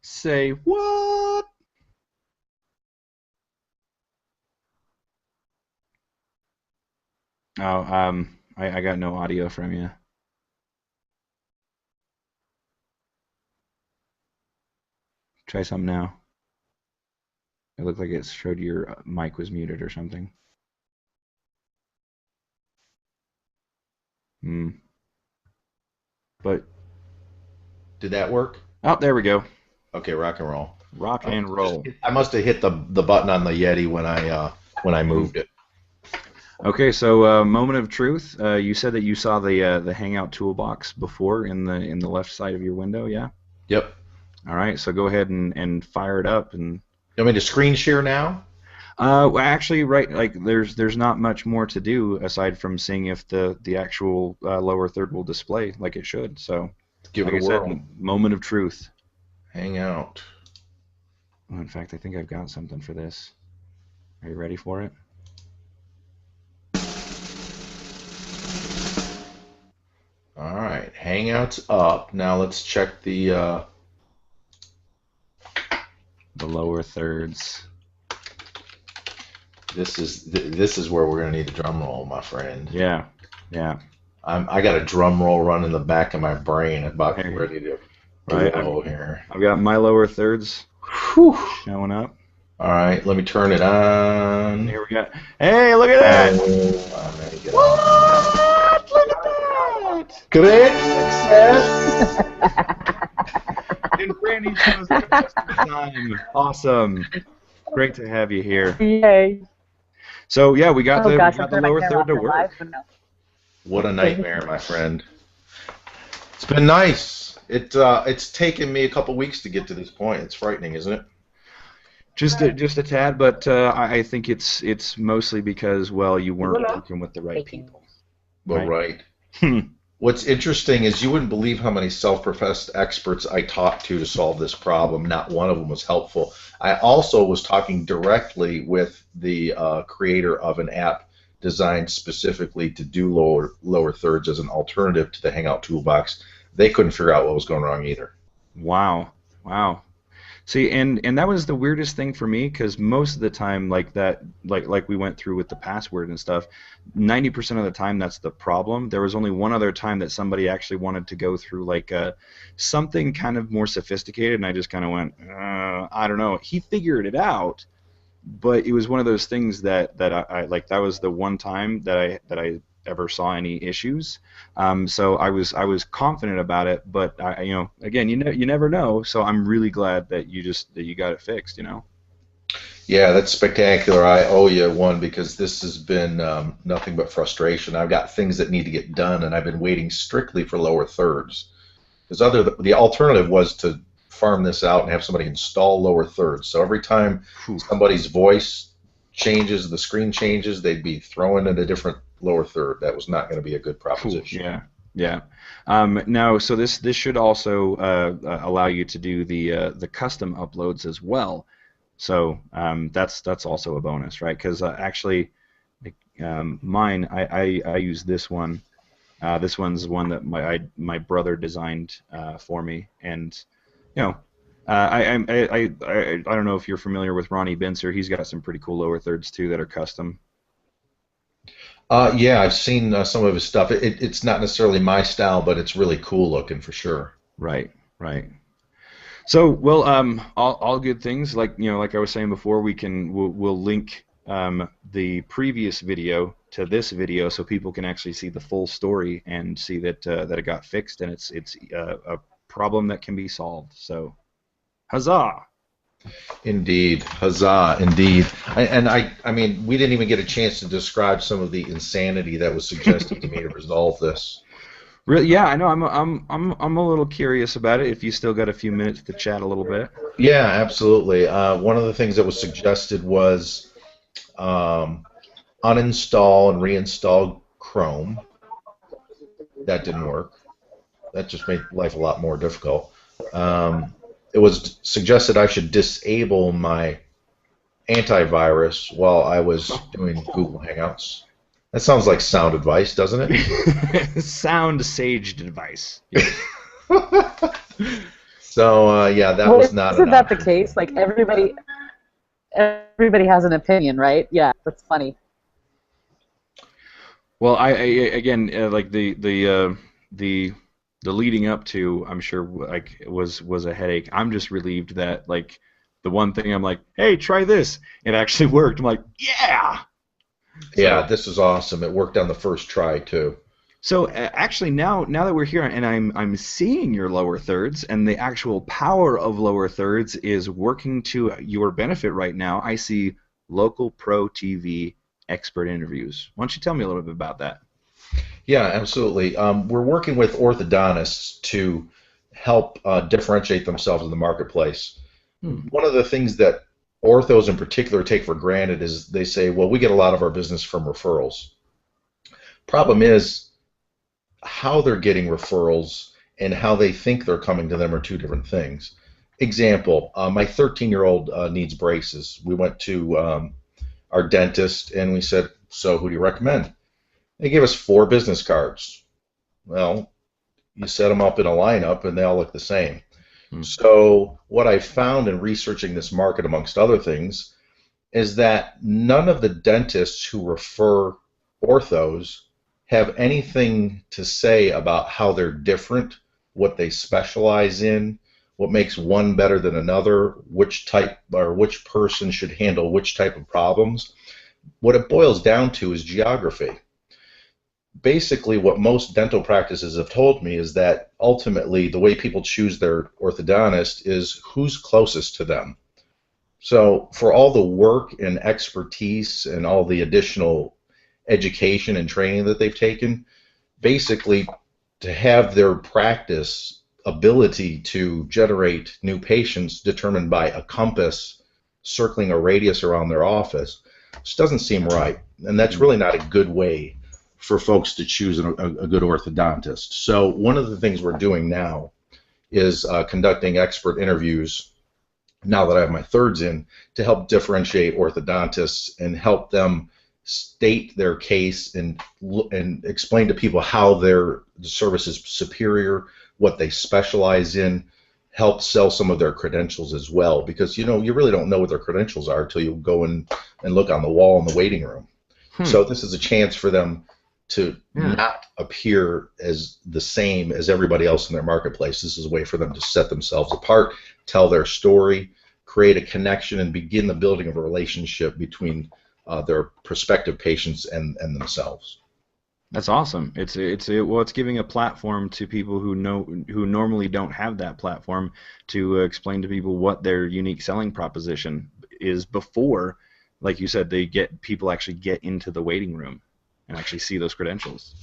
Say what? Oh, I got no audio from you. Try something now. It looked like it showed your mic was muted or something. Hmm. But Did that work? oh, there we go. Okay, rock and roll. Rock and roll. I must have hit the button on the Yeti when I Hmm. moved it. Okay, so moment of truth. You said that you saw the Hangout toolbox before in the left side of your window, yeah? Yep. All right, so go ahead and fire it up and You want me to screen share now? well, actually, right, like there's not much more to do aside from seeing if the actual lower third will display like it should. So, Give like it a I said, whirl. moment of truth. Hang out. Oh, in fact, I think I've got something for this. Are you ready for it? All right, Hangout's up. Now let's check The lower thirds. this is where we're gonna need a drum roll, my friend. Yeah, yeah. I got a drum roll run in the back of my brain about Hey, ready to right. blow here. I've got my lower thirds Whew. showing up. All right, let me turn it And on. here we go. Hey, look at that! Oh, I'm ready to get on. What? Look at that! Great success. And Brandy shows up just in time. Awesome. Great to have you here. Yay. So yeah, we Oh we gosh, I'll got the turn my lower camera third off to for live. work. But no. What a Okay. nightmare, my friend. It's been nice. It's taken me a couple weeks to get to this point. It's frightening, isn't it? Just a tad, but I think it's mostly because well you weren't working with the right Baking. people, Well, right? right. What's interesting is you wouldn't believe how many self-professed experts I talked to solve this problem. Not one of them was helpful. I also was talking directly with the creator of an app designed specifically to do lower thirds as an alternative to the Hangout Toolbox. They couldn't figure out what was going wrong either. Wow, wow. See, and that was the weirdest thing for me because most of the time, like that, like we went through with the password and stuff, 90% of the time that's the problem. There was only one other time that somebody actually wanted to go through like something kind of more sophisticated, and I just kind of went, I don't know. He figured it out, but it was one of those things that I like. That was the one time that I ever saw any issues. So I was confident about it, but you know, again, you never know. So I'm really glad that you got it fixed. You know. Yeah, that's spectacular. I owe you one because this has been nothing but frustration. I've got things that need to get done, and I've been waiting strictly for lower thirds. Because the alternative was to farm this out and have somebody install lower thirds. So every time Whew. somebody's voice changes, the screen changes, they'd be throwing in a different lower third. That was not going to be a good Phew, proposition. yeah, yeah. Now, so this should also allow you to do the custom uploads as well. So that's also a bonus, right? Because actually, like, mine I use this one. This one's one that my brother designed for me, and you know, I don't know if you're familiar with Ronnie Bincer. He's got some pretty cool lower thirds too that are custom. Yeah, I've seen some of his stuff. It's not necessarily my style, but it's really cool looking for sure. Right, right. So, well, all good things. Like you know, like I was saying before, we'll link the previous video to this video so people can actually see the full story and see that it got fixed and it's a problem that can be solved. So, huzzah! Indeed, huzzah! Indeed, I mean, we didn't even get a chance to describe some of the insanity that was suggested to me to resolve this. Really, yeah, I know. I'm a little curious about it. If you still got a few minutes to chat a little bit. Yeah, absolutely. One of the things that was suggested was um, uninstall and reinstall Chrome. That didn't work. That just made life a lot more difficult. Um, it was suggested I should disable my antivirus while I was doing Google Hangouts. That sounds like sound advice, doesn't it? Sound saged advice. Yes. So yeah, that Well, was not an isn't that the option for case? me. Like everybody has an opinion, right? Yeah, that's funny. Well, again, like the the leading up to, I'm sure, like was a headache. I'm just relieved that like the one thing I'm like, hey, try this. It actually worked. I'm like, yeah. Yeah, So this is awesome. It worked on the first try too. actually now that we're here and I'm seeing your lower thirds and the actual power of lower thirds is working to your benefit right now. I see local pro TV expert interviews. Why don't you tell me a little bit about that? Yeah, absolutely. We're working with orthodontists to help differentiate themselves in the marketplace. Hmm. One of the things that orthos in particular take for granted is they say, well, we get a lot of our business from referrals. Problem is, how they're getting referrals and how they think they're coming to them are two different things. Example, my 13-year-old needs braces. We went to our dentist and we said, so who do you recommend? They gave us four business cards. Well, you set them up in a lineup and they all look the same. Hmm. So what I found in researching this market, amongst other things, is that none of the dentists who refer orthos have anything to say about how they're different, what they specialize in, what makes one better than another, which type or which person should handle which type of problems. What it boils down to is geography. Basically, what most dental practices have told me is that ultimately the way people choose their orthodontist is who's closest to them. So, for all the work and expertise and all the additional education and training that they've taken, basically to have their practice ability to generate new patients determined by a compass circling a radius around their office just doesn't seem right. And that's Hmm. really not a good way for folks to choose a good orthodontist. So, one of the things we're doing now is conducting expert interviews now that I have my thirds in to help differentiate orthodontists and help them state their case and explain to people how their service is superior, what they specialize in, help sell some of their credentials as well. Because you really don't know what their credentials are until you go in and look on the wall in the waiting room. Hmm. So this is a chance for them to Yeah. not appear as the same as everybody else in their marketplace. This is a way for them to set themselves apart, tell their story, create a connection, and begin the building of a relationship between their prospective patients and themselves. That's awesome. It's giving a platform to people who normally don't have that platform to explain to people what their unique selling proposition is before, like you said, they get people actually get into the waiting room and actually see those credentials.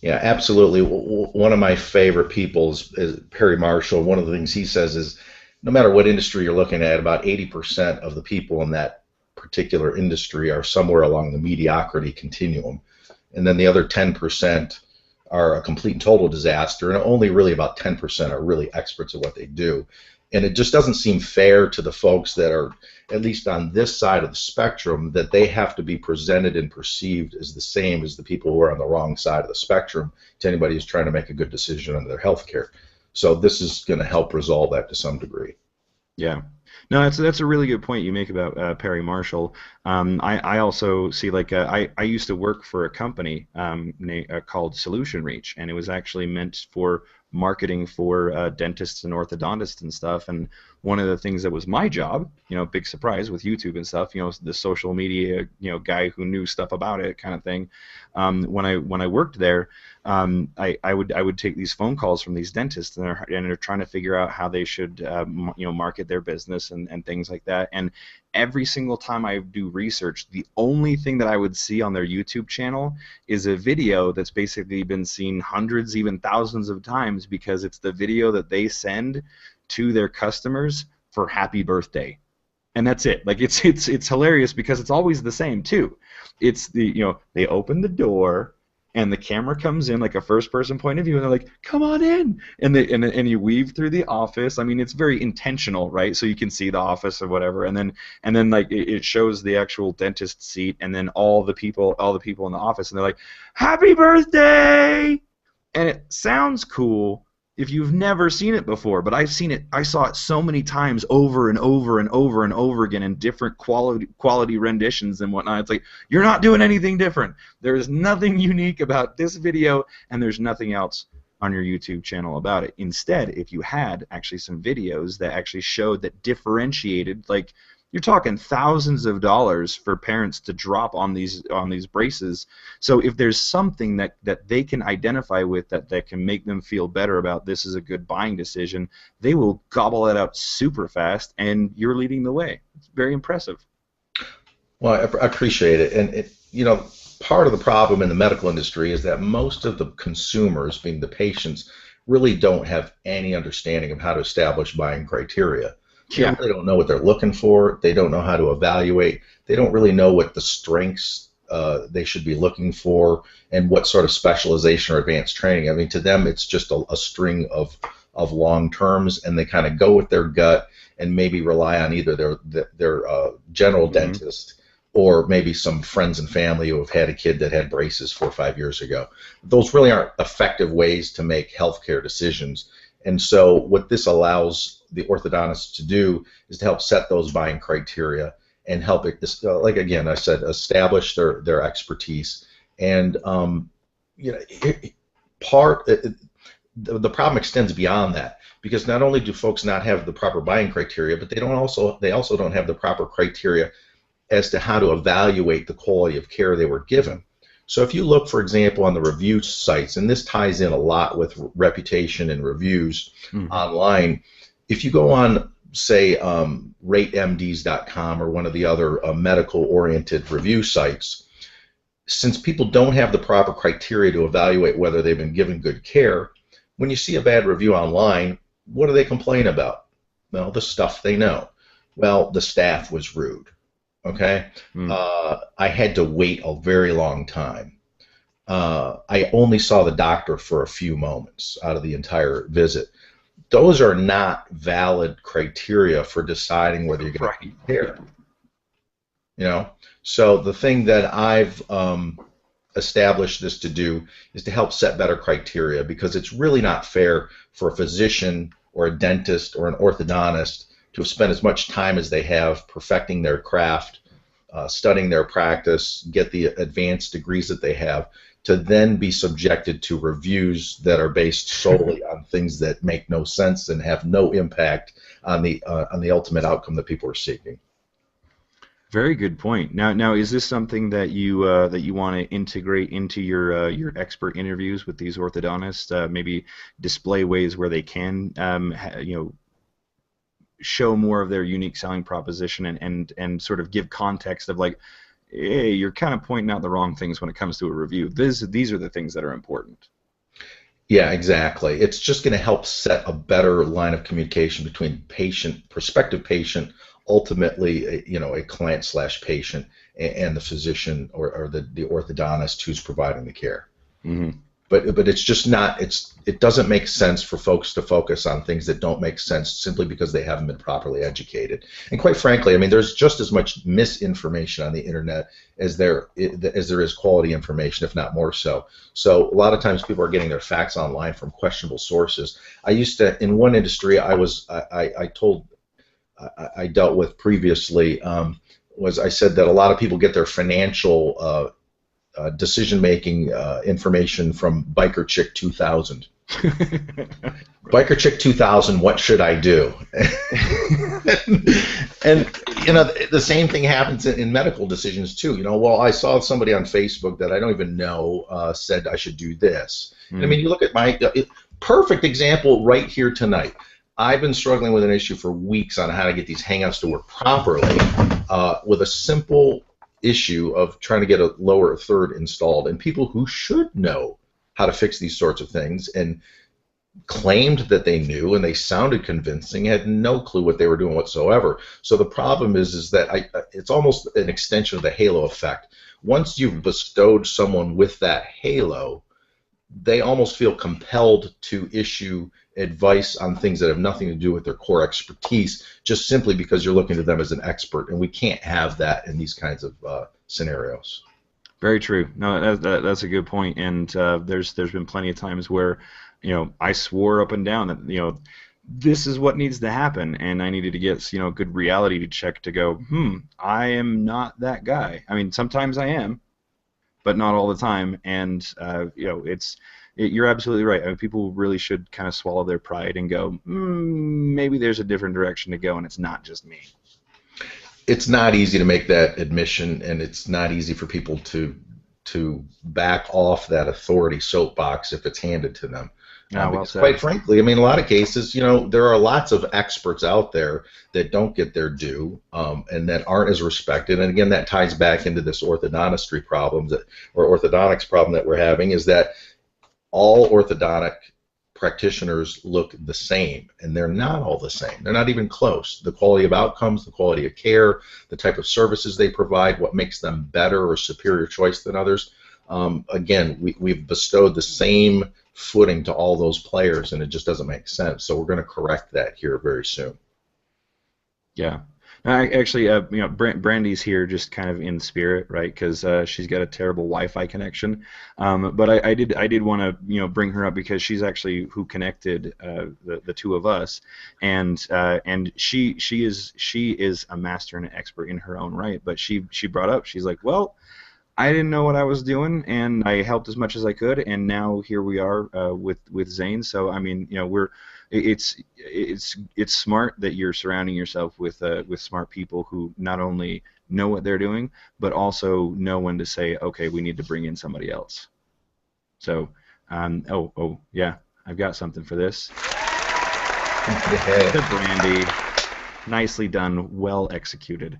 Yeah, absolutely. One of my favorite people is Perry Marshall. One of the things he says is no matter what industry you're looking at, about 80% of the people in that particular industry are somewhere along the mediocrity continuum. And then the other 10% are a complete and total disaster, and only really about 10% are really experts at what they do. And it just doesn't seem fair to the folks that are, at least on this side of the spectrum, that they have to be presented and perceived as the same as the people who are on the wrong side of the spectrum to anybody who's trying to make a good decision on their health care. So this is going to help resolve that to some degree. Yeah. No, that's a really good point you make about Perry Marshall. I also see like I used to work for a company called Solution Reach, and it was actually meant for marketing for dentists and orthodontists and stuff. And one of the things that was my job, big surprise with YouTube and stuff, the social media, guy who knew stuff about it kind of thing. When I worked there, I would take these phone calls from these dentists, and they're trying to figure out how they should market their business and things like that. And every single time I do research, the only thing that I would see on their YouTube channel is a video that's basically been seen hundreds, even thousands of times because it's the video that they send to their customers for happy birthday. And that's it. Like it's hilarious because it's always the same too. It's they open the door and the camera comes in like a first person point of view and they're like, come on in, and you weave through the office. I mean, it's very intentional, right? So you can see the office or whatever, and then like it shows the actual dentist seat and then all the people in the office, and they're like, happy birthday, and it sounds cool, if you've never seen it before, but I've seen it, I saw it so many times over and over and over and over again in different quality renditions and whatnot. It's like, you're not doing anything different. There's nothing unique about this video, and there's nothing else on your YouTube channel about it. Instead, if you had actually some videos that actually showed that differentiated, like, you're talking thousands of dollars for parents to drop on these braces. So if there's something that they can identify with that can make them feel better about this is a good buying decision, they will gobble that up super fast, and you're leading the way. It's very impressive. Well, I appreciate it. And you know, part of the problem in the medical industry is that most of the consumers, being the patients, really don't have any understanding of how to establish buying criteria. Yeah. They don't know what they're looking for. They don't know how to evaluate. They don't really know what the strengths they should be looking for and what sort of specialization or advanced training. I mean, to them, it's just a string of long terms, and they kind of go with their gut and maybe rely on either their general dentist or maybe some friends and family who have had a kid that had braces 4 or 5 years ago. Those really aren't effective ways to make healthcare decisions. And so what this allows the orthodontist to do is to help set those buying criteria and help it, like again I said, establish their expertise. And you know, the problem extends beyond that, because not only do folks not have the proper buying criteria, but they also don't have the proper criteria as to how to evaluate the quality of care they were given. So if you look, for example, on the review sites, and this ties in a lot with reputation and reviews online, if you go on, say, ratemds.com or one of the other medical-oriented review sites, since people don't have the proper criteria to evaluate whether they've been given good care, when you see a bad review online, what do they complain about? Well, the stuff they know. Well, the staff was rude. Okay, I had to wait a very long time. I only saw the doctor for a few moments out of the entire visit. Those are not valid criteria for deciding whether you're going to get care. You know, so the thing that I've established this to do is to help set better criteria, because it's really not fair for a physician or a dentist or an orthodontist to have spent as much time as they have perfecting their craft, studying their practice, get the advanced degrees that they have, to then be subjected to reviews that are based solely on things that make no sense and have no impact on the ultimate outcome that people are seeking. Very good point. Now, is this something that you want to integrate into your expert interviews with these orthodontists? Maybe display ways where they can, show more of their unique selling proposition and sort of give context of, like, hey, you're kind of pointing out the wrong things when it comes to a review. These are the things that are important. Yeah, exactly. It's just going to help set a better line of communication between prospective patient, ultimately, a client/patient, and the physician or the orthodontist who's providing the care. Mm-hmm. But it's just not. It doesn't make sense for folks to focus on things that don't make sense simply because they haven't been properly educated. And quite frankly, I mean, there's just as much misinformation on the internet as there is quality information, if not more so. So a lot of times people are getting their facts online from questionable sources. I used to, in one industry I dealt with previously, I said that a lot of people get their financial decision-making information from Biker Chick 2000. Biker Chick 2000, what should I do? and the same thing happens in medical decisions too. Well, I saw somebody on Facebook that I don't even know said I should do this. I mean, you look at my perfect example right here tonight. I've been struggling with an issue for weeks on how to get these Hangouts to work properly with a simple issue of trying to get a lower third installed, and people who should know how to fix these sorts of things and claimed that they knew and they sounded convincing had no clue what they were doing whatsoever. So the problem is that it's almost an extension of the halo effect. Once you've bestowed someone with that halo, they almost feel compelled to issue advice on things that have nothing to do with their core expertise, just simply because you're looking to them as an expert, and we can't have that in these kinds of scenarios. Very true. No, that's a good point. And there's been plenty of times where I swore up and down that, this is what needs to happen, and I needed to get, good reality check to go, I am not that guy. I mean, sometimes I am, but not all the time. And you're absolutely right. I mean, people really should kind of swallow their pride and go, maybe there's a different direction to go, and it's not just me. It's not easy to make that admission, and it's not easy for people to back off that authority soapbox if it's handed to them. Ah, well Because said. quite frankly, I mean, a lot of cases, there are lots of experts out there that don't get their due, and that aren't as respected. And again, that ties back into this orthodontistry problem or orthodontics problem that we're having, is that all orthodontic practitioners look the same, and they're not all the same. They're not even close. The quality of outcomes, the quality of care, the type of services they provide, what makes them better or superior choice than others. Again, we've bestowed the same footing to all those players, and it just doesn't make sense. So we're going to correct that here very soon. Yeah. Actually, Brandy's here just kind of in spirit, right? Because she's got a terrible Wi-Fi connection. But I did want to, bring her up because she's actually who connected the two of us, and she is a master and an expert in her own right. But she brought up, she's like, well, I didn't know what I was doing, and I helped as much as I could, and now here we are with Zane. So I mean, it's smart that you're surrounding yourself with smart people who not only know what they're doing, but also know when to say, okay, we need to bring in somebody else. So, oh yeah, I've got something for this. The Brandy, nicely done, well executed.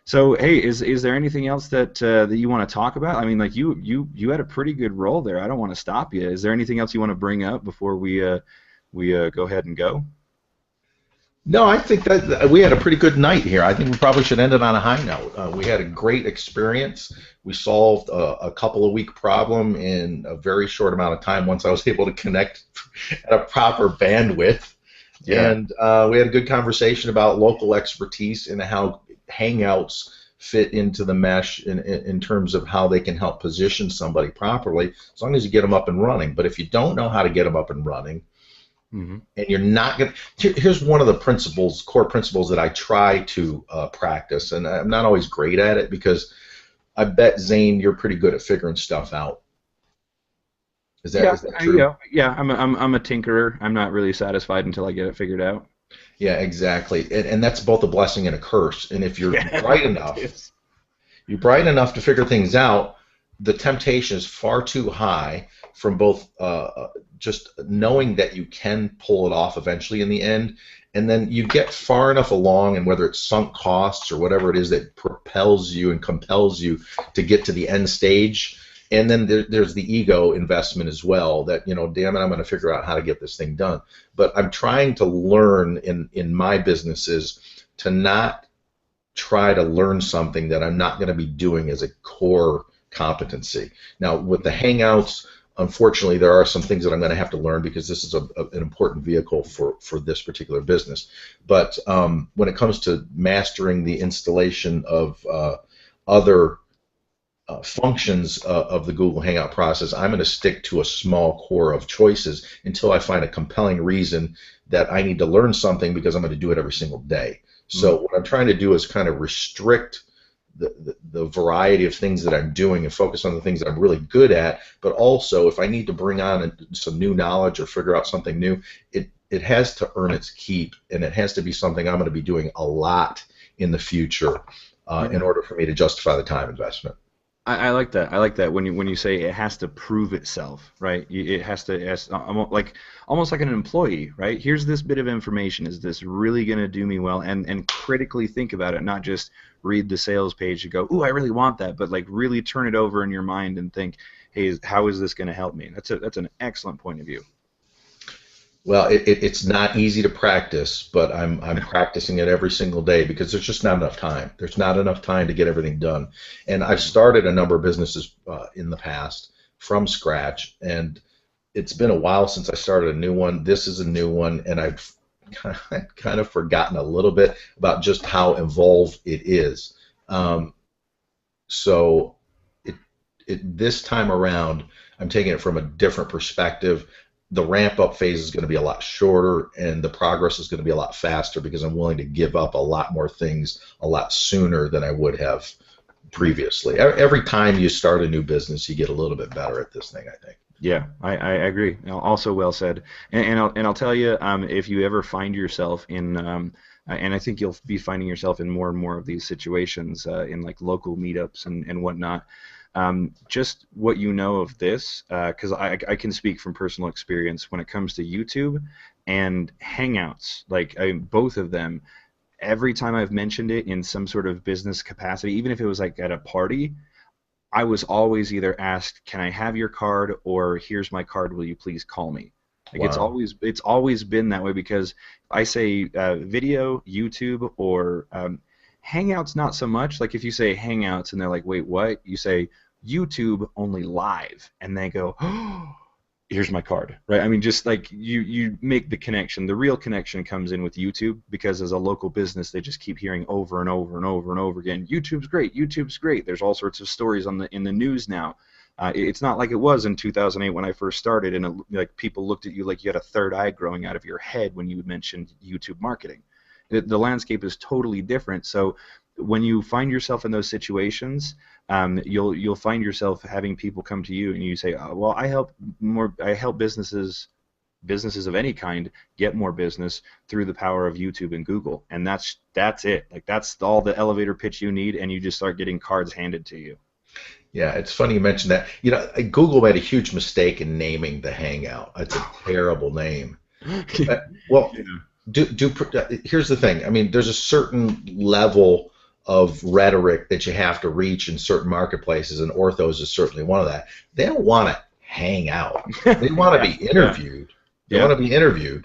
So, hey, is there anything else that you want to talk about? I mean, like you had a pretty good role there. I don't want to stop you. Is there anything else you want to bring up before we go ahead and go? No, I think that we had a pretty good night here. I think we probably should end it on a high note. We had a great experience. We solved a couple of week problem in a very short amount of time once I was able to connect at a proper bandwidth. Yeah. And we had a good conversation about local expertise and how Hangouts fit into the mesh in terms of how they can help position somebody properly, as long as you get them up and running. But if you don't know how to get them up and running, and you're not going to, here's one of the core principles that I try to practice, and I'm not always great at it because I bet, Zane, you're pretty good at figuring stuff out. Is that true? Yeah. I'm a tinkerer. I'm not really satisfied until I get it figured out. Yeah, exactly. And that's both a blessing and a curse. And if you're bright enough, to figure things out, the temptation is far too high from both just knowing that you can pull it off eventually in the end, and then you get far enough along, and whether it's sunk costs or whatever it is that propels you and compels you to get to the end stage. And then there's the ego investment as well, that, damn it, I'm going to figure out how to get this thing done. But I'm trying to learn in my businesses to not try to learn something that I'm not going to be doing as a core competency. Now, with the Hangouts, unfortunately, there are some things that I'm going to have to learn because this is an important vehicle for this particular business. But when it comes to mastering the installation of other functions of the Google Hangout process, I'm going to stick to a small core of choices until I find a compelling reason that I need to learn something, because I'm going to do it every single day. So what I'm trying to do is kind of restrict the variety of things that I'm doing and focus on the things that I'm really good at, but also if I need to bring on some new knowledge or figure out something new, it has to earn its keep, and it has to be something I'm going to be doing a lot in the future in order for me to justify the time investment. I like that. I like that when you say it has to prove itself, right? It has to, almost like an employee, right? Here's this bit of information. Is this really going to do me well? And critically think about it, not just read the sales page and go, ooh, I really want that, but like really turn it over in your mind and think, hey, how is this going to help me? That's an excellent point of view. Well, it's not easy to practice, but I'm practicing it every single day because there's just not enough time. There's not enough time to get everything done. And I've started a number of businesses in the past from scratch, and it's been a while since I started a new one. This is a new one, and I've kind of forgotten a little bit about just how involved it is. So this time around, I'm taking it from a different perspective. the ramp up phase is going to be a lot shorter and the progress is going to be a lot faster because I'm willing to give up a lot more things a lot sooner than I would have previously. Every time you start a new business, you get a little bit better at this thing, I think. Yeah, I agree. Also well said. And I'll tell you, if you ever find yourself in, and I think you'll be finding yourself in more and more of these situations in like local meetups and whatnot. Just what you know of this, because I can speak from personal experience when it comes to YouTube and Hangouts, like both of them. Every time I've mentioned it in some sort of business capacity, even if it was like at a party, I was always either asked, "Can I have your card?" or "Here's my card. Will you please call me?" Like Wow. it's always been that way because I say video, YouTube, or Hangouts not so much. Like if you say Hangouts and they're like, "Wait, what?" You say YouTube only live, and they go, "Oh, here's my card," right? I mean, just like you make the connection. The real connection comes in with YouTube because as a local business, they just keep hearing over and over and over and over again, YouTube's great, YouTube's great. There's all sorts of stories on the in the news now. It's not like it was in 2008 when I first started, and like people looked at you like you had a third eye growing out of your head when you mentioned YouTube marketing. The landscape is totally different. So when you find yourself in those situations, you'll find yourself having people come to you and you say, well, I help businesses of any kind get more business through the power of YouTube and Google, and that's it. Like that's all the elevator pitch you need, and you just start getting cards handed to you. Yeah, it's funny you mentioned that. You know, Google made a huge mistake in naming the Hangout. It's a terrible name. Well, Yeah. here's the thing. I mean, there's a certain level of rhetoric that you have to reach in certain marketplaces, and orthos is certainly one of that. They don't want to hang out. They want to Yeah, be yeah, interviewed. They want yeah, to be interviewed,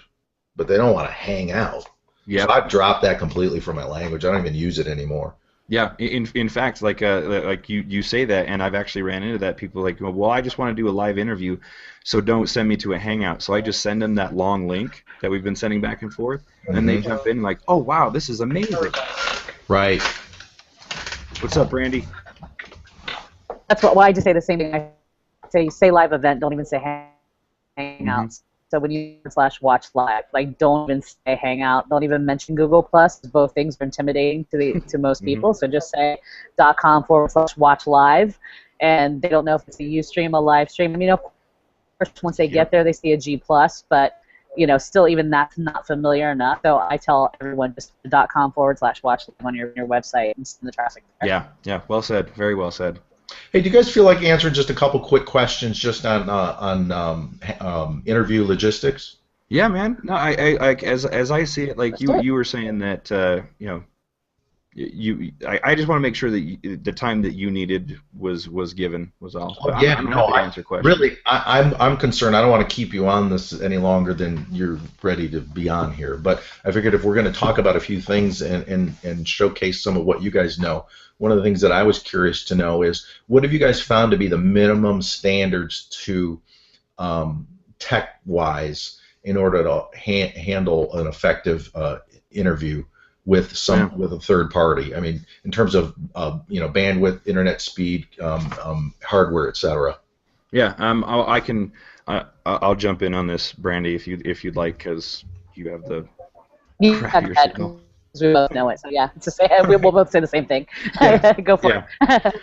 but they don't want to hang out. So yeah. I've dropped that completely from my language. I don't even use it anymore. Yeah, in fact, like you say that, and I've actually ran into that. People like, well, I just want to do a live interview, so don't send me to a Hangout. So I just send them that long link that we've been sending back and forth, and they Hmm. jump in like, oh wow, this is amazing. Right. What's up, Brandy? That's why I just say the same thing. I say live event. Don't even say Hmm. hangouts. So when you /watch live, like don't even say hangout. Don't even mention Google Plus. Both things are intimidating to most Hmm. people. So just say .com/watch live, and they don't know if it's a Ustream, a live stream. I mean, of course, once they get Yep. there, they see a G plus, but still even that's not familiar enough. So I tell everyone just .com/watch live on your website and send the traffic there. Yeah. Yeah. Well said. Very well said. Hey, do you guys feel like answering just a couple quick questions just on interview logistics? Yeah, man. No, as I see it, like Let's do it. you were saying that I just want to make sure that the time that you needed was given was all. But Oh, yeah, I'm no, happy to answer questions. really, I'm concerned. I don't want to keep you on this any longer than you're ready to be on here. But I figured if we're going to talk about a few things and showcase some of what you guys know, one of the things that I was curious to know is what have you guys found to be the minimum standards to tech-wise in order to handle an effective interview with Yeah. a third party. I mean, in terms of bandwidth, internet speed, hardware, etc. Yeah. I can. I'll jump in on this, Brandy, if you'd like, because you have the Yeah, go crappier ahead, signal. 'cause we both know it. So yeah, it's the same. We'll Okay. both say the same thing. Yeah. Go for Yeah. it.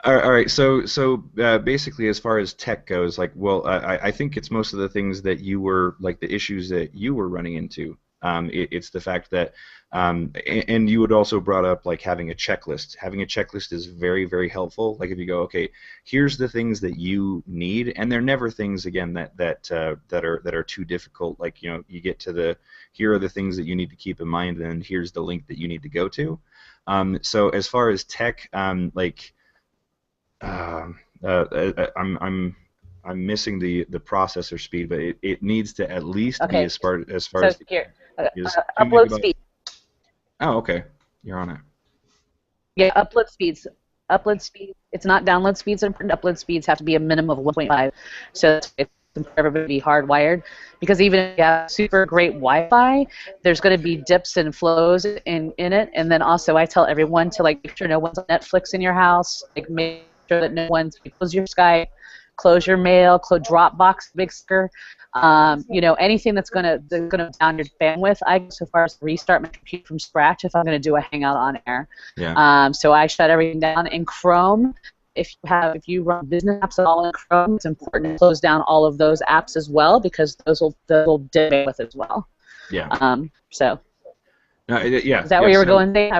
All right. So basically, as far as tech goes, like, well, I think it's most of the things that you were like the issues that you were running into. It's the fact that, and you had also brought up like having a checklist. Having a checklist is very, very helpful. Like if you go, okay, here's the things that you need, and they're never things again that are too difficult. Like you get to the here are the things that you need to keep in mind, and here's the link that you need to go to. So as far as tech, like I'm missing the processor speed, but it needs to at least be Okay, as far so as here, is 2 upload megabyte. speed. Oh, okay, you're on it. Yeah, upload speeds. Upload speed. It's not download speeds. Upload speeds have to be a minimum of 1.5. So it's for everybody to be hardwired. Because even if you have super great Wi-Fi, there's going to be dips and flows in it. And then also, I tell everyone to like make sure no one's on Netflix in your house. Like make sure that no one's close your Skype, close your mail, close Dropbox, Big Sticker. You know, anything that's gonna down your bandwidth, I go so far as to restart my computer from scratch if I'm gonna do a Hangout on air. Yeah. So I shut everything down in Chrome. If you run business apps at all in Chrome, it's important to close down all of those apps as well, because those will dim bandwidth as well. Yeah. So. No, yeah. Is that Yeah. where you were So, going, Dave?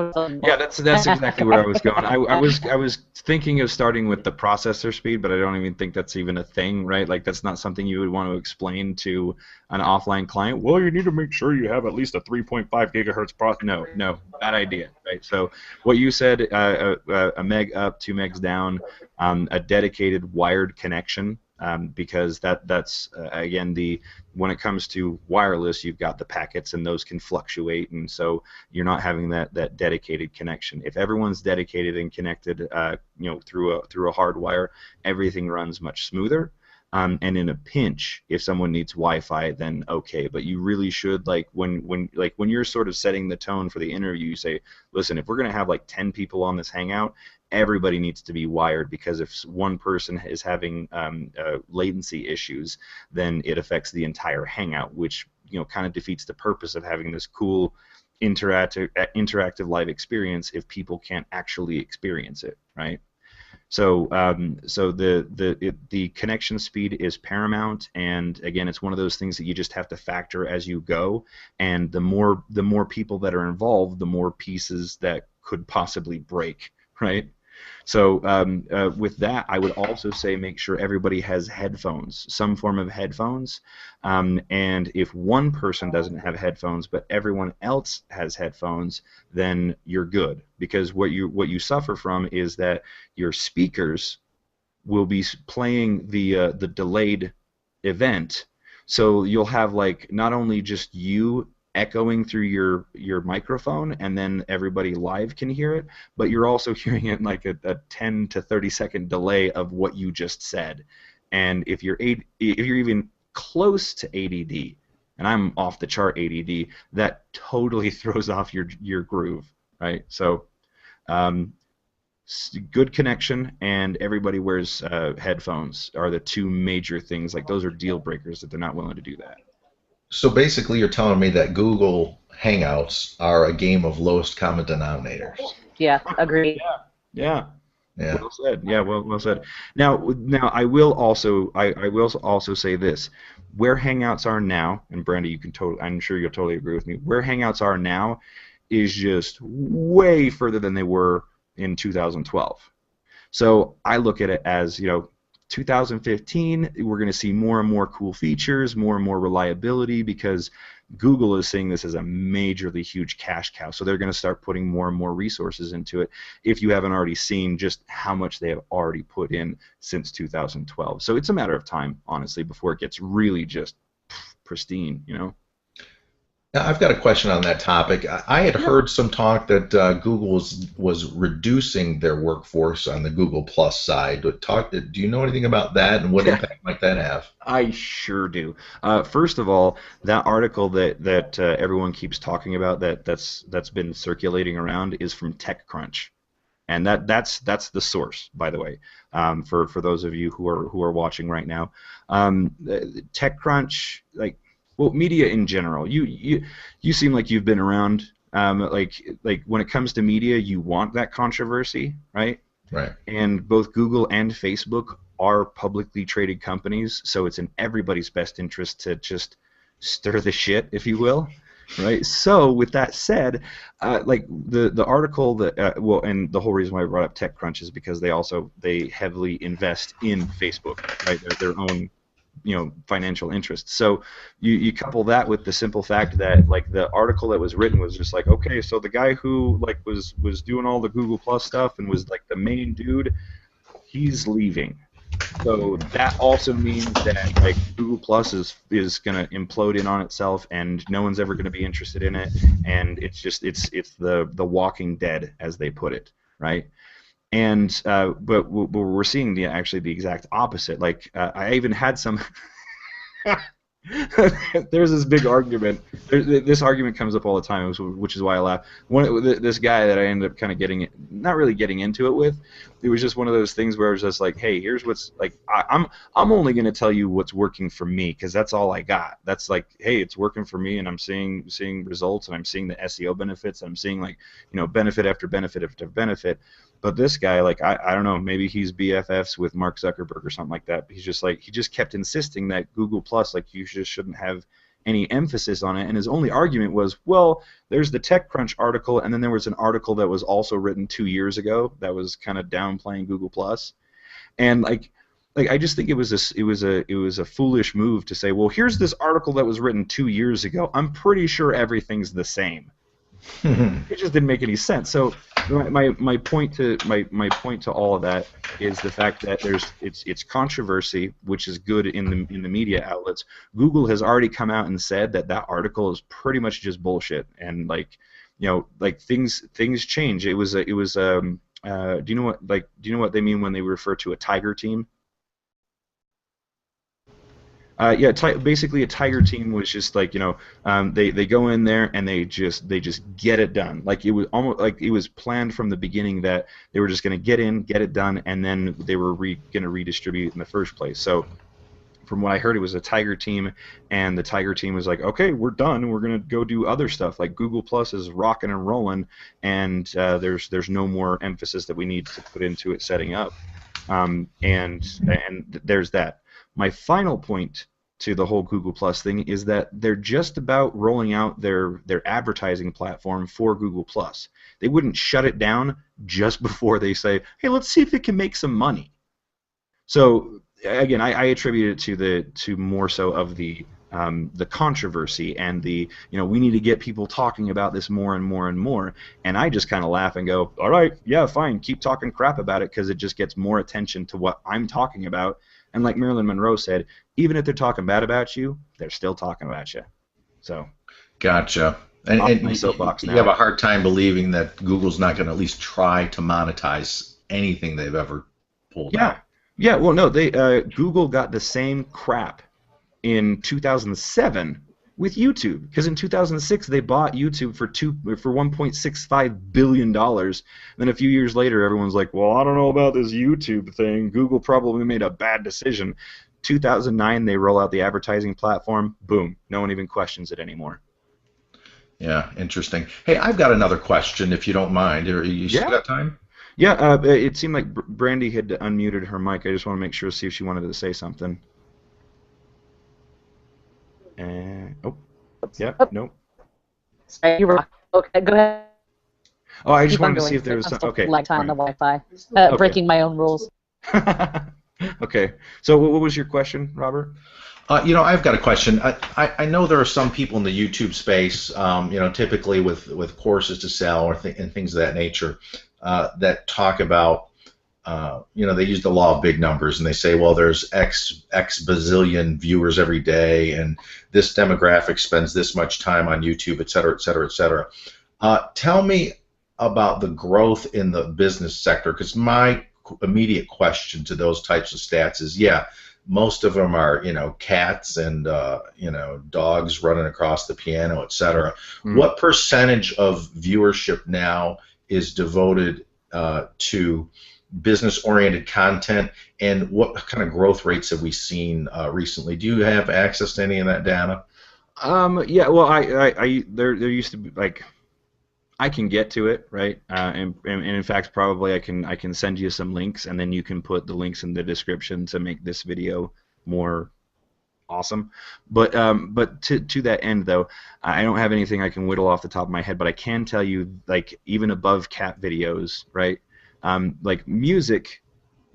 yeah, that's exactly where I was going. I was thinking of starting with the processor speed, but I don't even think that's even a thing, right? Like that's not something you would want to explain to an offline client. Well, you need to make sure you have at least a 3.5 gigahertz processor. No, bad idea, right? So what you said, a meg up, 2 megs down, a dedicated wired connection. Because that's again when it comes to wireless, you've got the packets and those can fluctuate, and so you're not having that dedicated connection. If everyone's dedicated and connected, through a hard wire, everything runs much smoother. And in a pinch, if someone needs Wi-Fi, then okay. But you really should, when you're sort of setting the tone for the interview, you say, listen, if we're going to have like 10 people on this Hangout, everybody needs to be wired, because if one person is having latency issues, then it affects the entire Hangout, which kind of defeats the purpose of having this cool interactive live experience if people can't actually experience it, right? So the connection speed is paramount, and again, it's one of those things that you just have to factor as you go. And the more people that are involved, the more pieces that could possibly break, right? So with that, I would also say make sure everybody has headphones, some form of headphones. And if one person doesn't have headphones but everyone else has headphones, then you're good. Because what you suffer from is that your speakers will be playing the delayed event. So you'll have like not only just you echoing through your microphone and then everybody live can hear it, but you're also hearing it in like a 10 to 30-second delay of what you just said. And if you're even close to ADD, and I'm off the chart ADD, that totally throws off your groove, right? So good connection and everybody wears headphones are the two major things. Like those are deal breakers that they're not willing to do that. So basically, you're telling me that Google Hangouts are a game of lowest common denominators. Yeah, agreed. Yeah. Yeah. Well said. Yeah, well said. Now I will also say this: where Hangouts are now, and Brandy, I'm sure you'll totally agree with me. Where Hangouts are now is just way further than they were in 2012. So I look at it as 2015, we're going to see more and more cool features, more and more reliability, because Google is seeing this as a majorly huge cash cow. So they're going to start putting more and more resources into it, if you haven't already seen just how much they have already put in since 2012. So it's a matter of time, honestly, before it gets really just pristine, Now, I've got a question on that topic. I had heard some talk that Google was reducing their workforce on the Google Plus side. Do you know anything about that, and what impact might that have? I sure do. First of all, that article that everyone keeps talking about that's been circulating around is from TechCrunch, and that's the source, by the way, for those of you who are watching right now. TechCrunch, well, media in general. You seem like you've been around. Like when it comes to media, you want that controversy, right? Right. And both Google and Facebook are publicly traded companies, so it's in everybody's best interest to just stir the shit, if you will, right? So with that said, like the article that and the whole reason why I brought up TechCrunch is because they heavily invest in Facebook, right? Their own financial interests. So you couple that with the simple fact that like the article that was written was just like, okay, so the guy who like was doing all the Google Plus stuff and was like the main dude, he's leaving. So that also means that like Google Plus is gonna implode in on itself, and no one's ever gonna be interested in it, and it's the Walking Dead, as they put it, right? And but we're seeing actually the exact opposite. Like I even had some There's this big argument. This argument comes up all the time, which is why I laugh. This guy that I ended up kind of not really getting into it with, it was just one of those things where I was just like, hey, here's what's like, I'm only going to tell you what's working for me because that's all I got. That's like, hey, it's working for me, and I'm seeing results, and I'm seeing the SEO benefits, and I'm seeing like, benefit after benefit after benefit. But this guy, like, I don't know, maybe he's BFFs with Mark Zuckerberg or something like that. But he's just like, he just kept insisting that Google Plus, like, you just shouldn't have any emphasis on it. And his only argument was, well, there's the TechCrunch article, and then there was an article that was also written 2 years ago that was kind of downplaying Google Plus. And like I just think it was a foolish move to say, well, here's this article that was written 2 years ago. I'm pretty sure everything's the same. It just didn't make any sense. So my point to all of that is the fact that it's controversy, which is good in the media outlets. Google has already come out and said that article is pretty much just bullshit, and like things change. Do you know what they mean when they refer to a tiger team? Yeah, basically a tiger team was just like, they go in there and they just get it done. Like it was almost like it was planned from the beginning that they were just going to get in, get it done, and then they were going to redistribute in the first place. So from what I heard, it was a tiger team, and the tiger team was like, okay, we're done. We're going to go do other stuff. Like Google Plus is rocking and rolling, and there's no more emphasis that we need to put into it setting up. And there's that. My final point to the whole Google Plus thing is that they're just about rolling out their advertising platform for Google Plus. They wouldn't shut it down just before they say, hey, let's see if it can make some money. So again, I attribute it to more so of the controversy and we need to get people talking about this more and more and more. And I just kind of laugh and go, all right, yeah, fine, keep talking crap about it because it just gets more attention to what I'm talking about. And like Marilyn Monroe said, even if they're talking bad about you, they're still talking about you. So, gotcha. And my soapbox now. You have a hard time believing that Google's not going to at least try to monetize anything they've ever pulled out. Yeah. Well, no, Google got the same crap in 2007 with YouTube, because in 2006 they bought YouTube for $1.65 billion. Then a few years later, everyone's like, well, I don't know about this YouTube thing. Google probably made a bad decision. 2009 they roll out the advertising platform. Boom, no one even questions it anymore. Yeah, interesting. Hey, I've got another question, if you don't mind. You still got time? Yeah, it seemed like Brandy had unmuted her mic. I just want to make sure to see if she wanted to say something. Nope. Sorry, you rock. Okay, go ahead. Oh, I just wanted to see if there was some. Okay. Lag time on the Wi-Fi. Okay. Breaking my own rules. Okay. So what was your question, Robert? I've got a question. I know there are some people in the YouTube space, typically with courses to sell and things of that nature, that talk about, they use the law of big numbers, and they say, well, there's X bazillion viewers every day, and this demographic spends this much time on YouTube, et cetera, et cetera, et cetera. Tell me about the growth in the business sector, because my immediate question to those types of stats is, most of them are, cats and, dogs running across the piano, et cetera. What percentage of viewership now is devoted to business-oriented content, and what kind of growth rates have we seen recently? Do you have access to any of that data? Yeah. Well, there used to be, like, I can get to it, right? And in fact, probably I can send you some links, and then you can put the links in the description to make this video more awesome. But to that end, though, I don't have anything I can whittle off the top of my head, but I can tell you, like, even above cat videos, right? Like music,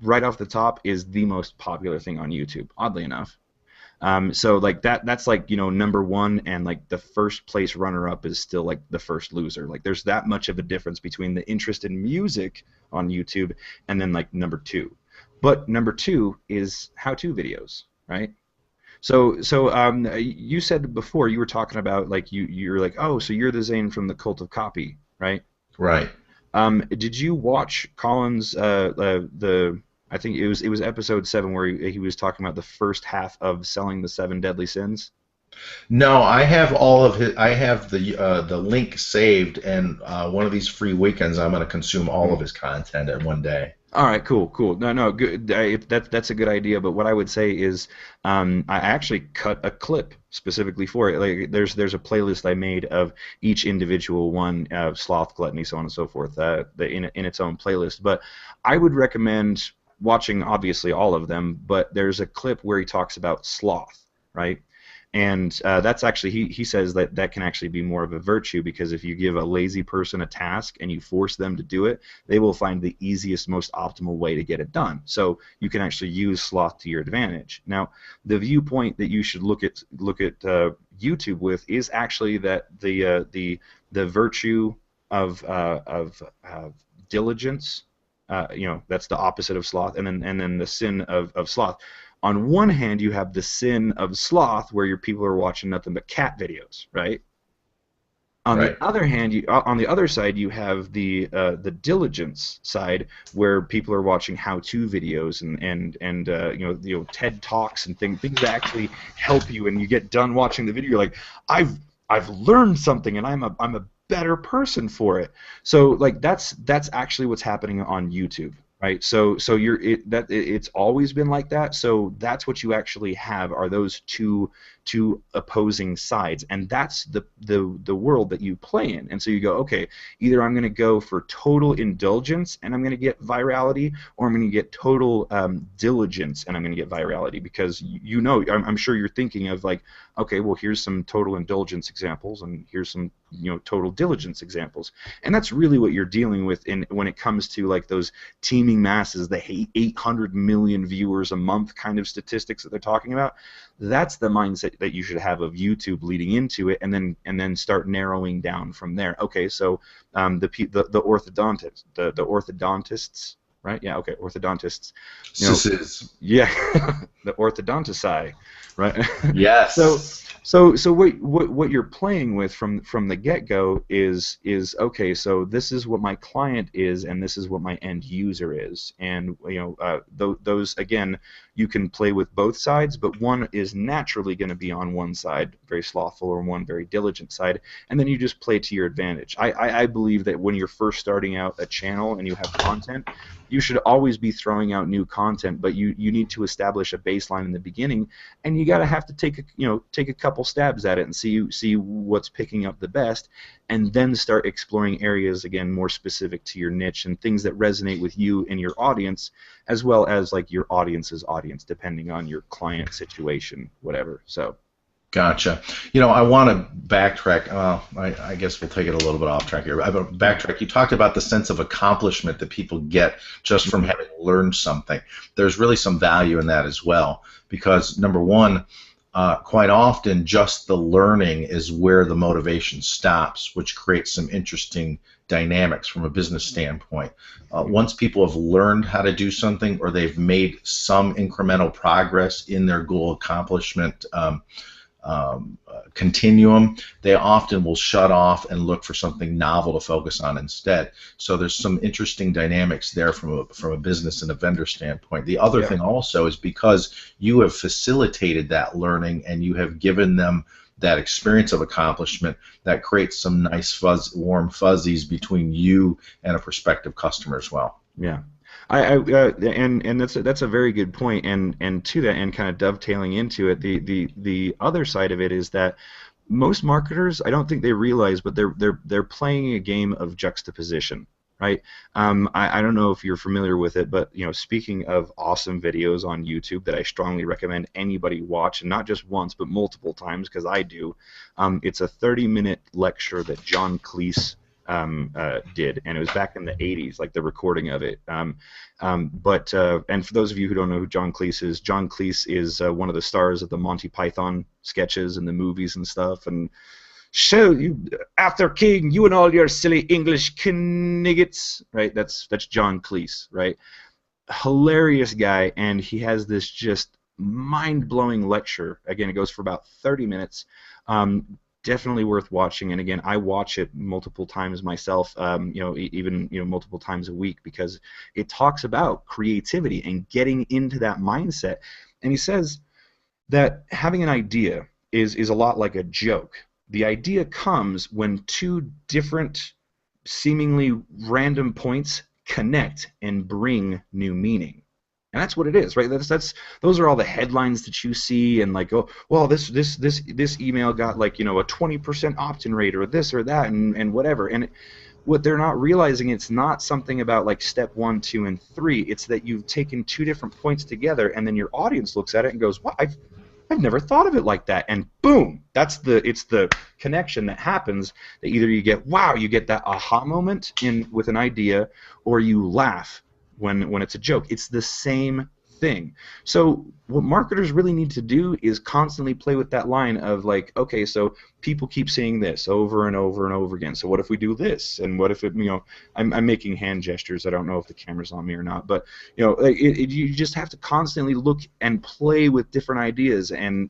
right off the top, is the most popular thing on YouTube, oddly enough. So like that's like, number one, and like the first place runner-up is still like the first loser. Like there's that much of a difference between the interest in music on YouTube and then like number two. But number two is how-to videos, right? So you said before, you were talking about, like, you're like, oh, so you're the Zane from the Cult of Copy, right? Right. Did you watch Colin's the I think it was episode 7 where he was talking about the first half of selling the 7 deadly sins. No, I have all of his. I have the link saved, and one of these free weekends, I'm going to consume all of his content in one day. All right, cool, cool. No, no, good. That's a good idea. But what I would say is, I actually cut a clip specifically for it. Like, there's a playlist I made of each individual one, sloth, gluttony, so on and so forth, in its own playlist. But I would recommend watching obviously all of them. But there's a clip where he talks about sloth, right? And that's actually he says that that can actually be more of a virtue because if you give a lazy person a task and you force them to do it, they will find the easiest, most optimal way to get it done. So you can actually use sloth to your advantage. Now, the viewpoint that you should look at YouTube with is actually that the virtue of diligence. That's the opposite of sloth, and then the sin of sloth. On one hand, you have the sin of sloth, where your people are watching nothing but cat videos, right? On the Right. other hand, on the other side, you have the diligence side, where people are watching how-to videos and TED talks and things that actually help you. And you get done watching the video, you're like, I've learned something, and I'm a better person for it. So like that's actually what's happening on YouTube, right? So it's always been like that. So that's what you actually have are those two opposing sides, and that's the world that you play in. And so you go, okay, either I'm going to go for total indulgence and I'm going to get virality, or I'm going to get total diligence and I'm going to get virality, because I'm sure you're thinking of like, okay, well, here's some total indulgence examples and here's some total diligence examples, and that's really what you're dealing with when it comes to like those teeming masses, the 800 million viewers a month kind of statistics that they're talking about. That's the mindset that you should have of YouTube leading into it, and then start narrowing down from there. Okay, so the orthodontist, the orthodontists, right? Yeah, okay, orthodontists. This is Yeah, the orthodontist eye, right? so yes. so what you're playing with from the get-go is okay, so this is what my client is and this is what my end user is, and those again, you can play with both sides, but one is naturally going to be on one side, very slothful, or one very diligent side, and then you just play to your advantage. I believe that when you're first starting out a channel and you have content, you should always be throwing out new content, but you need to establish a baseline in the beginning, and you got to have to take a couple stabs at it and see what's picking up the best, and then start exploring areas again more specific to your niche and things that resonate with you and your audience, as well as like your audience's audience, depending on your client situation, whatever. So. Gotcha. I want to backtrack. I guess we'll take it a little bit off track here. I want to backtrack. You talked about the sense of accomplishment that people get just from having learned something. There's really some value in that as well, because number one, quite often just the learning is where the motivation stops, which creates some interesting dynamics from a business standpoint. Once people have learned how to do something, or they've made some incremental progress in their goal accomplishment continuum, they often will shut off and look for something novel to focus on instead. So there's some interesting dynamics there from a business and a vendor standpoint. The other thing also is because you have facilitated that learning and you have given them that experience of accomplishment, that creates some nice warm fuzzies between you and a prospective customer as well. Yeah. And that's a very good point, and to that end, kind of dovetailing into it, the other side of it is that most marketers, I don't think they realize, but they're playing a game of juxtaposition, right? I don't know if you're familiar with it, but speaking of awesome videos on YouTube that I strongly recommend anybody watch, and not just once but multiple times, because I do. It's a 30-minute lecture that John Cleese did, and it was back in the 80s, like the recording of it. And for those of you who don't know who John Cleese is one of the stars of the Monty Python sketches and the movies and stuff. And so you, after King, you and all your silly English kniggets, right? That's John Cleese, right? Hilarious guy, and he has this just mind-blowing lecture. Again, it goes for about 30 minutes. definitely worth watching. And again, I watch it multiple times myself, even multiple times a week, because it talks about creativity and getting into that mindset. And he says that having an idea is a lot like a joke. The idea comes when two different, seemingly random points connect and bring new meaning. And that's what it is, right? That's those are all the headlines that you see, and like, oh, well, this email got like a 20% opt-in rate, or this or that, and whatever. And what they're not realizing, it's not something about like step 1, 2, and 3. It's that you've taken two different points together, and then your audience looks at it and goes, "What? I've never thought of it like that." And boom, it's the connection that happens, that either you get you get that aha moment with an idea, or you laugh when it's a joke. It's the same thing. So what marketers really need to do is constantly play with that line of like, okay, so people keep saying this over and over and over again. So what if we do this? And what if it, I'm making hand gestures. I don't know if the camera's on me or not, but you just have to constantly look and play with different ideas. And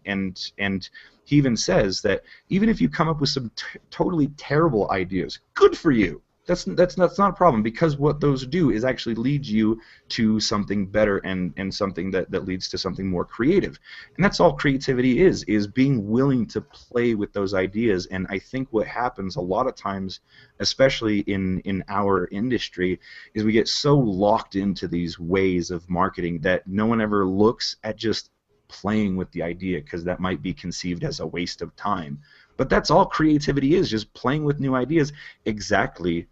he even says that even if you come up with some totally terrible ideas, good for you. That's not a problem, because what those do is actually lead you to something better, and something that leads to something more creative. And that's all creativity is being willing to play with those ideas. And I think what happens a lot of times, especially in our industry, is we get so locked into these ways of marketing that no one ever looks at just playing with the idea, because that might be conceived as a waste of time. But that's all creativity is, just playing with new ideas, exactly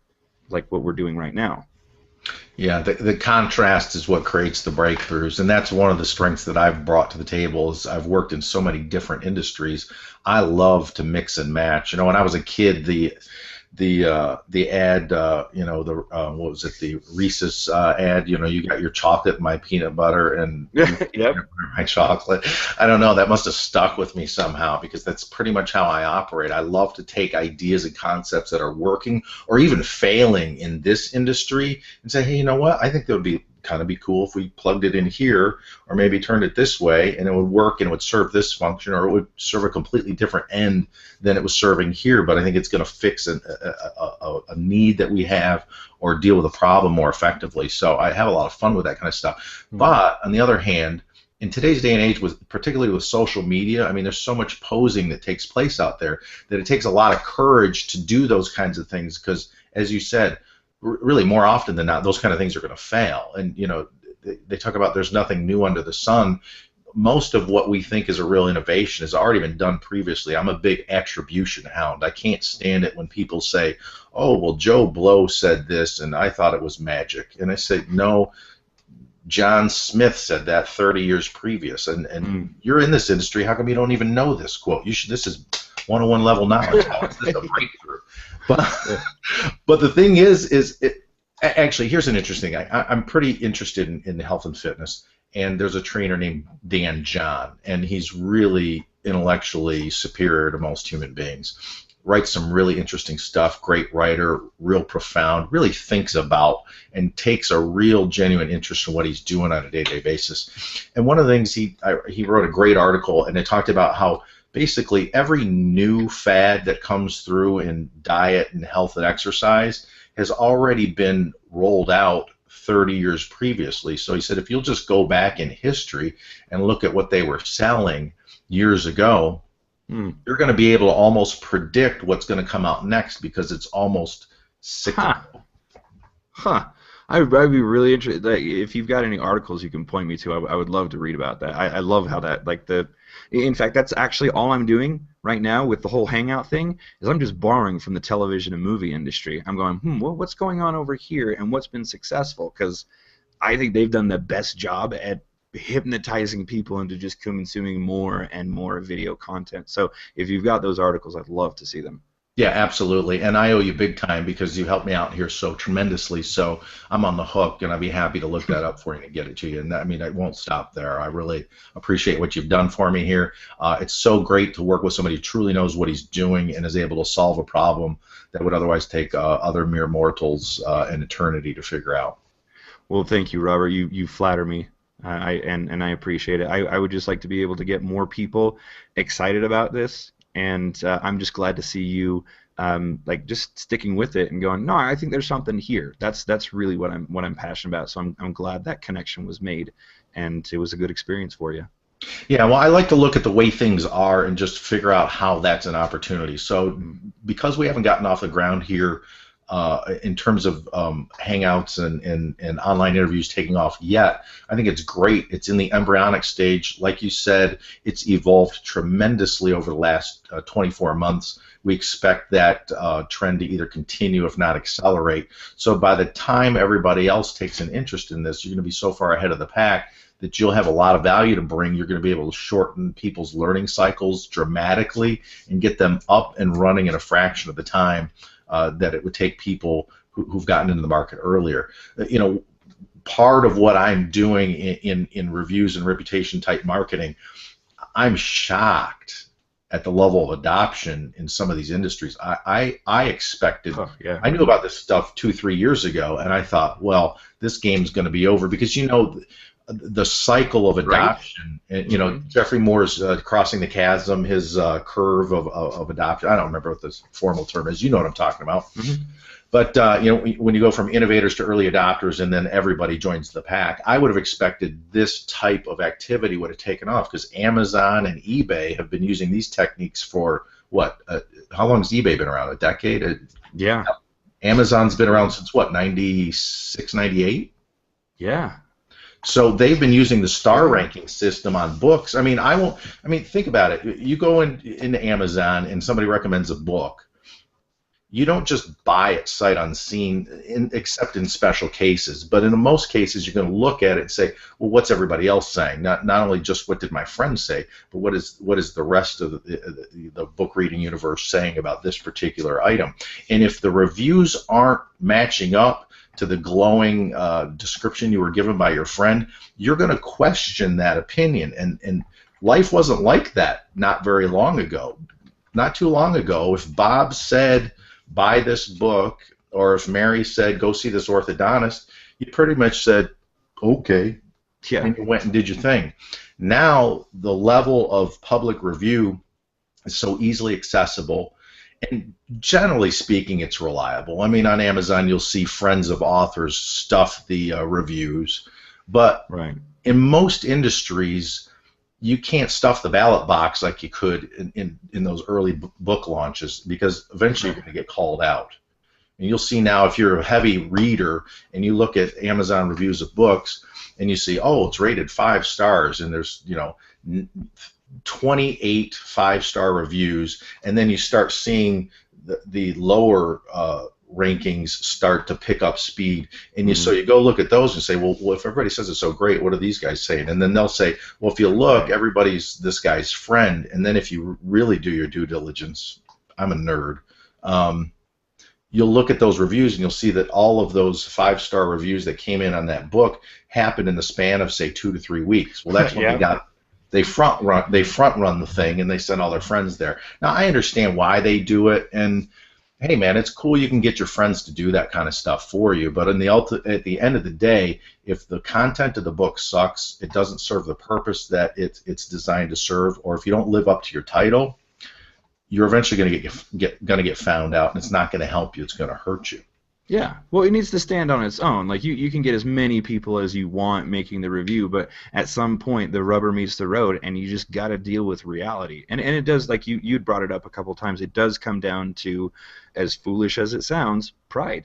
like what we're doing right now. Yeah, the contrast is what creates the breakthroughs, and that's one of the strengths that I've brought to the table. Is I've worked in so many different industries. I love to mix and match. When I was a kid, the ad, what was it, the Reese's ad, you got your chocolate, my peanut butter, and Yep. my chocolate. I don't know, that must have stuck with me somehow, because that's pretty much how I operate. I love to take ideas and concepts that are working or even failing in this industry and say, hey, you know what, I think that would be cool if we plugged it in here, or maybe turned it this way, and it would work, and it would serve this function, or it would serve a completely different end than it was serving here, but I think it's going to fix a need that we have, or deal with a problem more effectively. So I have a lot of fun with that kind of stuff. But on the other hand, in today's day and age, particularly with social media, there's so much posing that takes place out there that it takes a lot of courage to do those kinds of things, because, as you said, really more often than not, those kind of things are going to fail. And they talk about there's nothing new under the sun. Most of what we think is a real innovation has already been done previously. I'm a big attribution hound. I can't stand it when people say, oh, well, Joe Blow said this and I thought it was magic. And I say, no, John Smith said that 30 years previous. And you're in this industry. How come you don't even know this quote? This is 101 level knowledge. This is a breakthrough. But the thing is actually, here's an interesting thing. I'm pretty interested in health and fitness, and there's a trainer named Dan John, and he's really intellectually superior to most human beings. Writes some really interesting stuff, great writer, real profound, really thinks about and takes a real genuine interest in what he's doing on a day-to-day basis. And one of the things he wrote a great article, and it talked about how basically every new fad that comes through in diet and health and exercise has already been rolled out 30 years previously. So he said, if you'll just go back in history and look at what they were selling years ago, you're going to be able to almost predict what's going to come out next, because it's almost cyclical. I'd be really interested. Like, if you've got any articles you can point me to, I would love to read about that. I love how that, in fact, that's actually all I'm doing right now with the whole Hangout thing, is I'm just borrowing from the television and movie industry. I'm going, well, what's going on over here, and what's been successful? Because I think they've done the best job at hypnotizing people into just consuming more and more video content. So if you've got those articles, I'd love to see them. Yeah, absolutely. And I owe you big time, because you helped me out here so tremendously. So I'm on the hook, and I'd be happy to look that up for you and get it to you. And I won't stop there. I really appreciate what you've done for me here. It's so great to work with somebody who truly knows what he's doing and is able to solve a problem that would otherwise take other mere mortals an eternity to figure out. Well, thank you, Robert. You flatter me. I appreciate it. I would just like to be able to get more people excited about this, and I'm just glad to see you like just sticking with it and going, no, I think there's something here. That's really what I'm passionate about. So I'm glad that connection was made, and it was a good experience for you. Yeah, well, I like to look at the way things are and just figure out how that's an opportunity. So, Mm. because we haven't gotten off the ground here in terms of Hangouts and online interviews taking off yet, I think it's great. It's in the embryonic stage. Like you said, it's evolved tremendously over the last 24 months. We expect that trend to either continue, if not accelerate. So, by the time everybody else takes an interest in this, you're going to be so far ahead of the pack that you'll have a lot of value to bring. You're going to be able to shorten people's learning cycles dramatically and get them up and running in a fraction of the time that it would take people who've gotten into the market earlier. You know, part of what I'm doing in reviews and reputation type marketing, I'm shocked at the level of adoption in some of these industries. I expected, Oh, yeah. I knew about this stuff 2, 3 years ago, and I thought, well, this game's going to be over because the cycle of Right. adoption. And, Jeffrey Moore's Crossing the Chasm, his curve of adoption. I don't remember what the formal term is. You know what I'm talking about. Hmm. But when you go from innovators to early adopters and then everybody joins the pack, I would have expected this type of activity would have taken off because Amazon and eBay have been using these techniques for what? How long has eBay been around? A decade? Yeah. Amazon's been around since what? 96, 98? Yeah. So they've been using the star ranking system on books. I mean, think about it. You go into Amazon and somebody recommends a book. You don't just buy it sight unseen, except in special cases. But in most cases, you're going to look at it and say, well, what's everybody else saying? Not only just what did my friend say, but what is the rest of the book reading universe saying about this particular item? And if the reviews aren't matching up to the glowing description you were given by your friend, you're going to question that opinion. And life wasn't like that not very long ago. Not too long ago, if Bob said, buy this book, or if Mary said, go see this orthodontist, you pretty much said, okay, Yeah. and you went and did your thing. Now, the level of public review is so easily accessible, and generally speaking, it's reliable. I mean, on Amazon, you'll see friends of authors stuff the reviews, but Right. in most industries, you can't stuff the ballot box like you could in those early book launches because eventually you're going to get called out. And you'll see now if you're a heavy reader and you look at Amazon reviews of books and you see, oh, it's rated 5 stars and there's 28 5-star reviews, and then you start seeing the lower rankings start to pick up speed, and so you go look at those and say, well, if everybody says it's so great, what are these guys saying? And then they'll say, well, if you look, everybody's this guy's friend, and then if you really do your due diligence, I'm a nerd, you'll look at those reviews and you'll see that all of those 5-star reviews that came in on that book happened in the span of, say, 2 to 3 weeks. Well, that's when they front run the thing, and they send all their friends there. Now, I understand why they do it, and hey, man, it's cool you can get your friends to do that kind of stuff for you, but at the end of the day, if the content of the book sucks, it doesn't serve the purpose that it's designed to serve, or if you don't live up to your title, you're eventually going to get found out, and it's not going to help you. It's going to hurt you. Yeah, well, it needs to stand on its own. Like you can get as many people as you want making the review, but at some point the rubber meets the road, and you just got to deal with reality. And it does, like you'd brought it up a couple times. It does come down to, as foolish as it sounds, pride.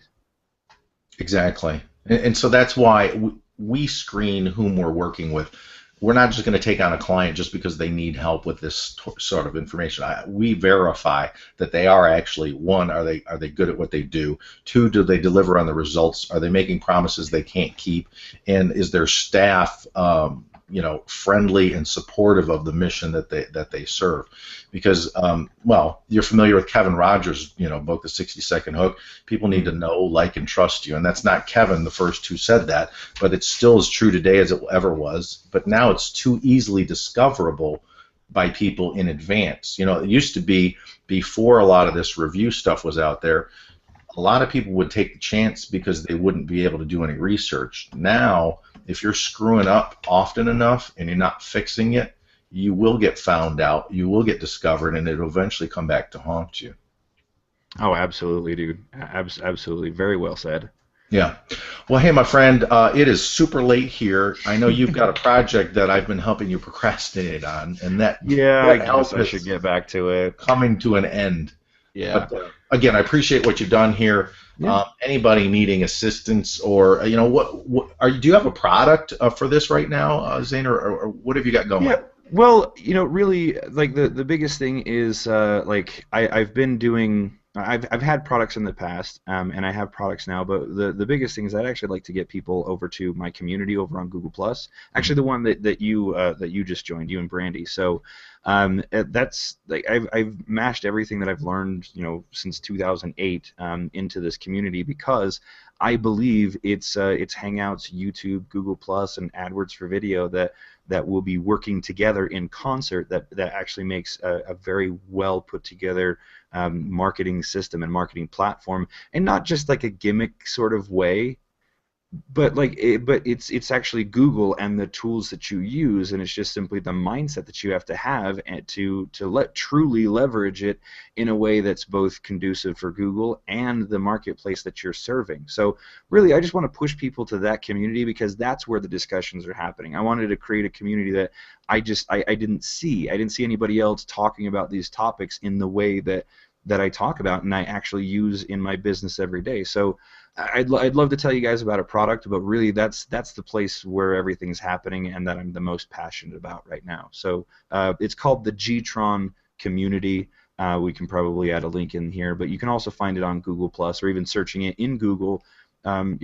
Exactly, and so that's why we screen whom we're working with. We're not just going to take on a client just because they need help with this sort of information. We verify that they are actually, one, are they good at what they do? Two, do they deliver on the results? Are they making promises they can't keep? And is their staff friendly and supportive of the mission that they serve? Because well, you're familiar with Kevin Rogers' book, The 60-Second Hook. People need to know, like, and trust you, and that's not Kevin the first who said that, but it's still as true today as it ever was. But now it's too easily discoverable by people in advance. It used to be, before a lot of this review stuff was out there, a lot of people would take the chance because they wouldn't be able to do any research. Now, if you're screwing up often enough and you're not fixing it, you will get found out, you will get discovered, and it'll eventually come back to haunt you. Oh, absolutely, dude. Absolutely. Very well said. Yeah. Well, hey, my friend, it is super late here. I know you've got a project that I've been helping you procrastinate on, and Yeah, I that guess help I should is get back to it. coming to an end. Yeah. But again, I appreciate what you've done here. Yeah. Anybody needing assistance, or do you have a product for this right now, Zane, or what have you got going? Yeah. Well, really, like the biggest thing is like I've been doing. I've had products in the past, and I have products now. But the biggest thing is I'd actually like to get people over to my community over on Google Plus. Actually, the one that you just joined, you and Brandy. So that's like I've mashed everything that I've learned, since 2008 into this community because I believe it's Hangouts, YouTube, Google Plus, and AdWords for video that will be working together in concert that actually makes a very well put together marketing system and marketing platform, and not just like a gimmick sort of way, but it's actually Google and the tools that you use, and it's just simply the mindset that you have to have and to truly leverage it in a way that's both conducive for Google and the marketplace that you're serving. So really, I just want to push people to that community because that's where the discussions are happening. I wanted to create a community that I didn't see. I didn't see anybody else talking about these topics in the way that I talk about and I actually use in my business every day. So I'd love to tell you guys about a product, but really that's the place where everything's happening and that I'm the most passionate about right now. So it's called the Gtron Community. We can probably add a link in here, but you can also find it on Google Plus or even searching it in Google. That's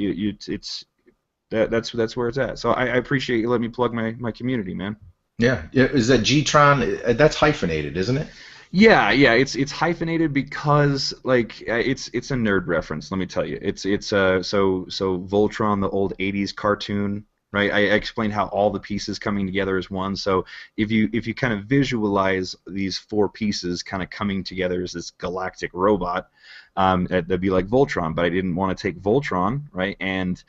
where it's at. So I appreciate you letting me plug my community, man. Yeah. Is that Gtron? That's hyphenated, isn't it? Yeah, it's hyphenated because it's a nerd reference. Let me tell you, it's so Voltron, the old '80s cartoon, right? I explained how all the pieces coming together as one. So if you kind of visualize these four pieces kind of coming together as this galactic robot, that'd be like Voltron. But I didn't want to take Voltron, right? And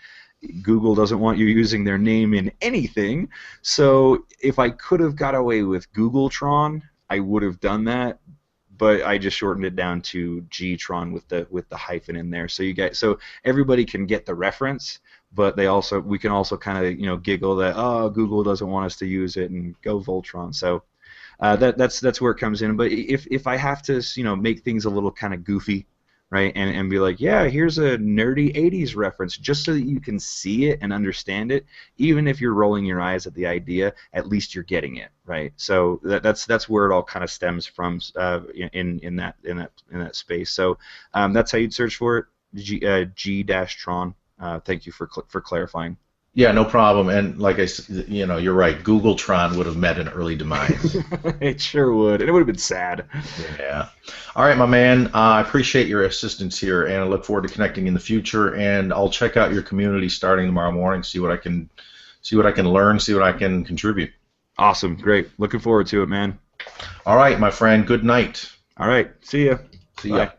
Google doesn't want you using their name in anything. So if I could have got away with Googletron, I would have done that, but I just shortened it down to Gtron with the hyphen in there. So everybody can get the reference, but we can also kind of giggle that Google doesn't want us to use it and go Voltron. So that's where it comes in. But if I have to make things a little kind of goofy, right, and be like, yeah, here's a nerdy '80s reference, just so that you can see it and understand it, even if you're rolling your eyes at the idea, at least you're getting it, right? So that's where it all kind of stems from in that space. So that's how you'd search for it, G-Tron. Thank you for clarifying. Yeah, no problem. And like I said, you're right. Googletron would have met an early demise. It sure would, and it would have been sad. Yeah. All right, my man. I appreciate your assistance here, and I look forward to connecting in the future. And I'll check out your community starting tomorrow morning. See what I can learn. See what I can contribute. Awesome. Great. Looking forward to it, man. All right, my friend. Good night. All right. See ya. See ya. Bye.